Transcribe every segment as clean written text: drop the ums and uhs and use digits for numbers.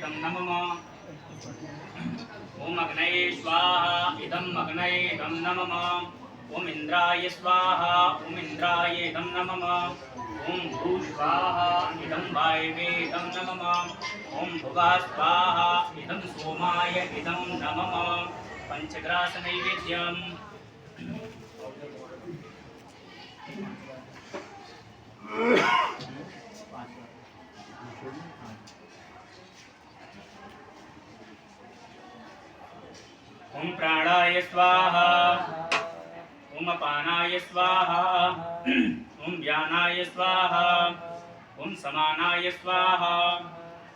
इदं नमः ओम अग्नये स्वाहा इदं अग्नये इदं नमः ओम इंद्राय स्वाहा ओम इंद्राय इदं नमः ओम भू स्वाहा इदं वायवे इदं नमः ओम भुवः स्वाहा इदं सोमाय इदं नमः पंचग्रास नैवेद्यम् ओम प्राणाय स्वाहा ओम अपानाय स्वाहा ओम व्यानाय स्वाहा ओम समानाय स्वाहा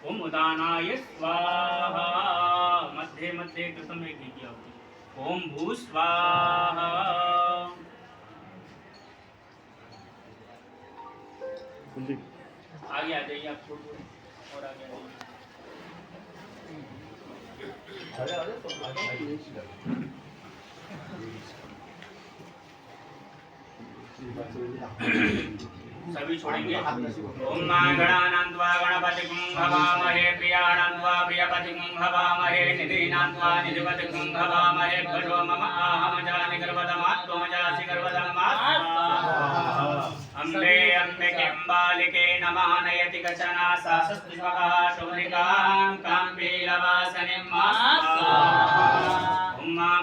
ओम उदानाय स्वाहा मध्ये मध्ये कृतम एक किया ओम भू स्वाहा आगे आ जाइए आप और आगे आ जाइए सभी छोड़ेंगे ओम गणानान्त्वा गणपतिं हवामहे प्रियाणान्त्वा प्रियपतिं हवामहे निधीनान्त्वा निधिपतिं हवामहे भजो मम आहमजानि गर्वदमात्मजासि अम्बे अम्बिके बालिके नमः नयति गचना सासस्त्रिपकः शौरिकां काम्बीलवासनिं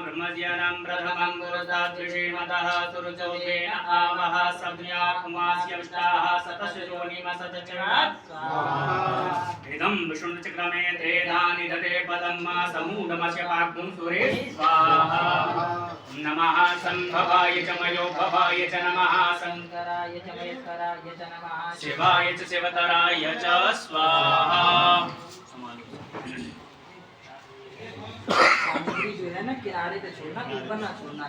ब्रह्मज्ञानं प्रथमं गुरुदादृशीमतः सुरुचौतेन आवः सद्याकुमास्यष्टाः सतशयोनिम सतचरात् इदं विष्णुचक्रमे तेधानि दते पदं मा समूढमस्य पाग्नुं सुरे स्वाहा नमः संभवाय च मयोभवाय च नमः शंकराय च महेश्वराय च नमः शिवाय च शिवतराय च स्वाहा सामग्री जो है ना किनारे पे छोड़ना, ऊपर ना छोड़ना।